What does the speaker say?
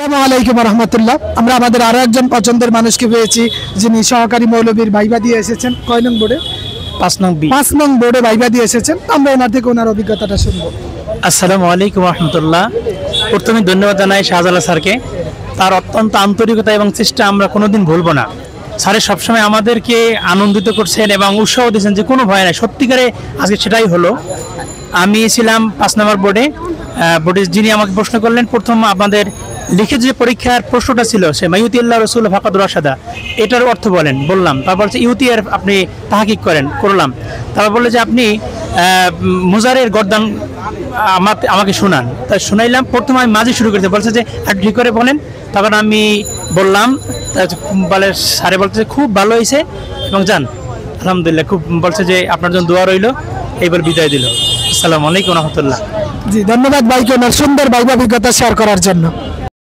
আসসালামু আলাইকুম রহমতুল্লাহ। আমরা আমাদের আরো একজন পছন্দের মানুষকে পেয়েছি, যিনি সহকারী মৌলবীর ভাইবা দিয়ে এসেছেন। কয় নং বোর্ডে? 5 নং বোর্ডে ভাইবা দিয়ে এসেছেন। আমরা ওনার থেকে ওনার অভিজ্ঞতাটা শুনবো। আসসালামু আলাইকুম রহমতুল্লাহ। প্রথমে ধন্যবাদ জানাই শাহজালাল স্যারকে। তার অত্যন্ত আন্তরিকতা এবং চেষ্টা আমরা কোনোদিন ভুলব না। স্যারের সবসময় আমাদেরকে আনন্দিত করছেন এবং উৎসাহ দিয়েছেন যে কোনো ভয় নাই। সত্যিকারে আজকে সেটাই হলো। আমি ছিলাম 5 নম্বর বোর্ডে। যিনি আমাকে প্রশ্ন করলেন, প্রথম আমাদের লিখিত যে পরীক্ষার প্রশ্নটা ছিল সে মাইউতি আল্লাহ রসুল ফাকাদুর রাশাদা, এটার অর্থ বললাম। তারপর হচ্ছে ইউতি এর আপনি তাহাকিক করলাম। তারপর বললে যে আপনি মুজারের গর্দান আমাকে শোনান। তাই শোনাইলাম। প্রথমে আমি মাঝে শুরু করতে বলছে যে একটু ঠিক করে বলেন। তখন আমি বললাম, বলে স্যারে বলছে খুব ভালো হয়েছে এবং যান আলহামদুলিল্লাহ। খুব বলছে যে আপনার জন্য দোয়া রইল, এইবার বিদায় দিল। আসসালামু আলাইকুম রহমতুল্লাহ। জি, ধন্যবাদ ভাইকে ওনার সুন্দর ভাইবা অভিজ্ঞতা শেয়ার করার জন্য।